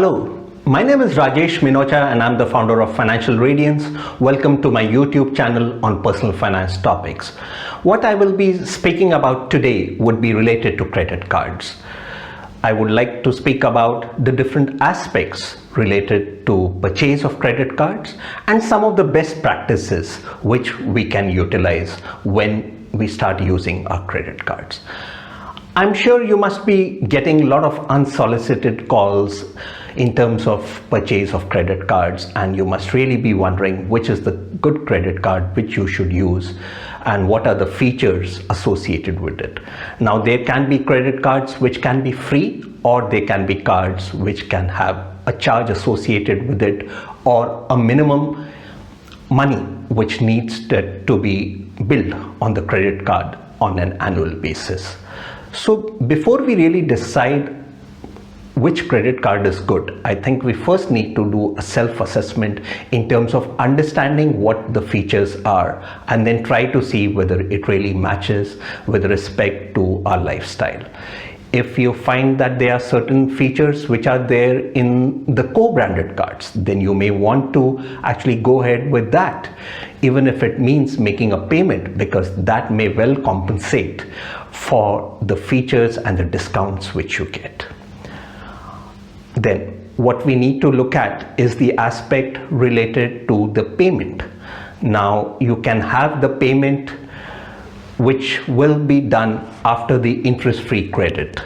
Hello, my name is Rajesh Minocha and I'm the founder of Financial Radiance. Welcome to my YouTube channel on personal finance topics. What I will be speaking about today would be related to credit cards. I would like to speak about the different aspects related to purchase of credit cards and some of the best practices which we can utilize when we start using our credit cards. I'm sure you must be getting a lot of unsolicited calls in terms of purchase of credit cards, and you must really be wondering which is the good credit card which you should use and what are the features associated with it. Now, there can be credit cards which can be free, or they can be cards which can have a charge associated with it or a minimum money which needs to be billed on the credit card on an annual basis. So before we really decide which credit card is good, I think we first need to do a self-assessment in terms of understanding what the features are and then try to see whether it really matches with respect to our lifestyle. If you find that there are certain features which are there in the co-branded cards, then you may want to actually go ahead with that, even if it means making a payment, because that may well compensate for the features and the discounts which you get. Then what we need to look at is the aspect related to the payment. Now, you can have the payment which will be done after the interest-free credit.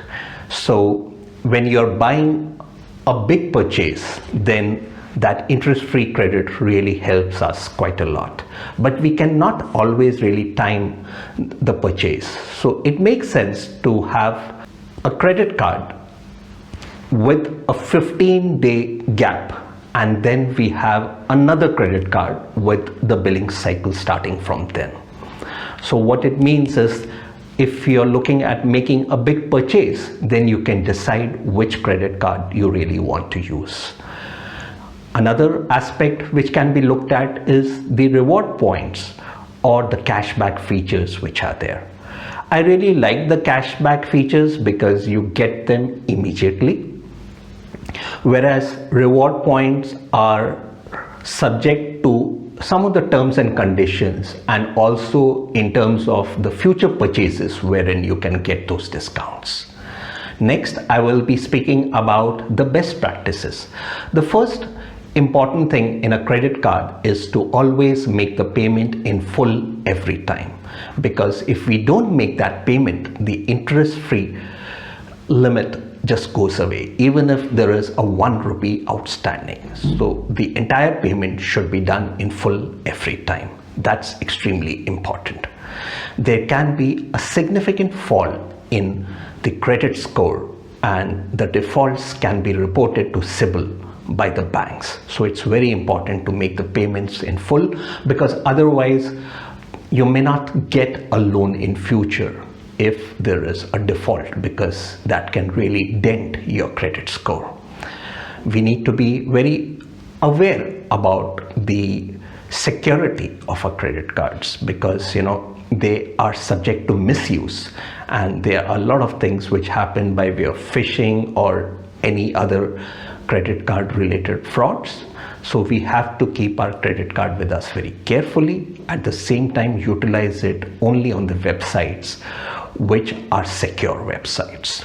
So when you're buying a big purchase, then that interest-free credit really helps us quite a lot. But we cannot always really time the purchase. So it makes sense to have a credit card with a 15-day gap, and then we have another credit card with the billing cycle starting from then. So what it means is, if you're looking at making a big purchase, then you can decide which credit card you really want to use. Another aspect which can be looked at is the reward points or the cashback features which are there. I really like the cashback features because you get them immediately, whereas reward points are subject to some of the terms and conditions, and also in terms of the future purchases wherein you can get those discounts. Next, I will be speaking about the best practices. The first important thing in a credit card is to always make the payment in full every time, because if we don't make that payment, the interest-free limit just goes away, even if there is a 1 rupee outstanding. So the entire payment should be done in full every time. That's extremely important. There can be a significant fall in the credit score, and the defaults can be reported to CIBIL by the banks. So it's very important to make the payments in full, because otherwise you may not get a loan in future if there is a default, because that can really dent your credit score. We need to be very aware about the security of our credit cards, because they are subject to misuse, and there are a lot of things which happen by way of phishing or any other credit card related frauds. So we have to keep our credit card with us very carefully. At the same time, utilize it only on the websites which are secure websites.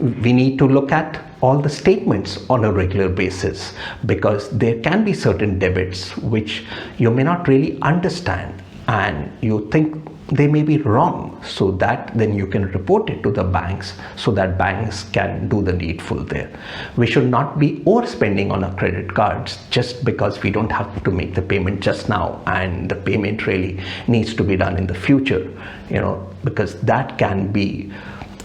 We need to look at all the statements on a regular basis, because there can be certain debits which you may not really understand and you think they may be wrong, so that then you can report it to the banks so that banks can do the needful there. We should not be overspending on our credit cards just because we don't have to make the payment just now and the payment really needs to be done in the future, because that can be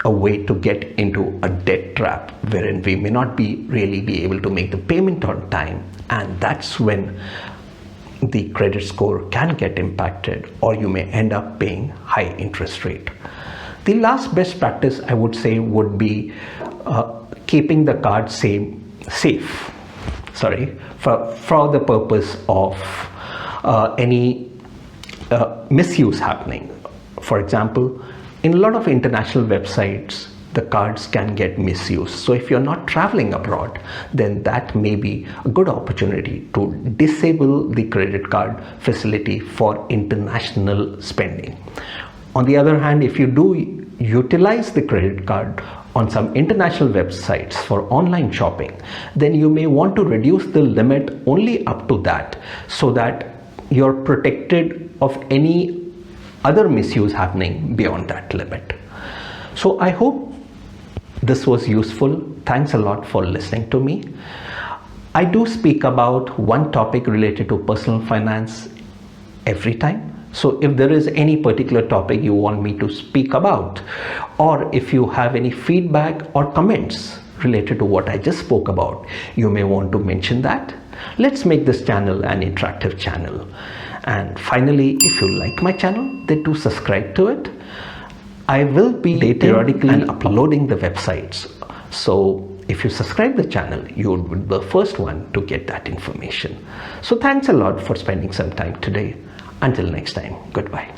a way to get into a debt trap wherein we may not really be able to make the payment on time, and that's when the credit score can get impacted, or you may end up paying high interest rate. The last best practice I would say would be keeping the card safe for the purpose of any misuse happening. For example, in a lot of international websites, the cards can get misused. So if you're not traveling abroad, then that may be a good opportunity to disable the credit card facility for international spending. On the other hand, if you do utilize the credit card on some international websites for online shopping, then you may want to reduce the limit only up to that, so that you're protected of any other misuse happening beyond that limit. So I hope this was useful. Thanks a lot for listening to me. I do speak about one topic related to personal finance every time. So if there is any particular topic you want me to speak about, or if you have any feedback or comments related to what I just spoke about, you may want to mention that. Let's make this channel an interactive channel. And finally, if you like my channel, then do subscribe to it. I will be periodically and uploading the websites. So if you subscribe the channel, you would be the first one to get that information. So thanks a lot for spending some time today. Until next time, goodbye.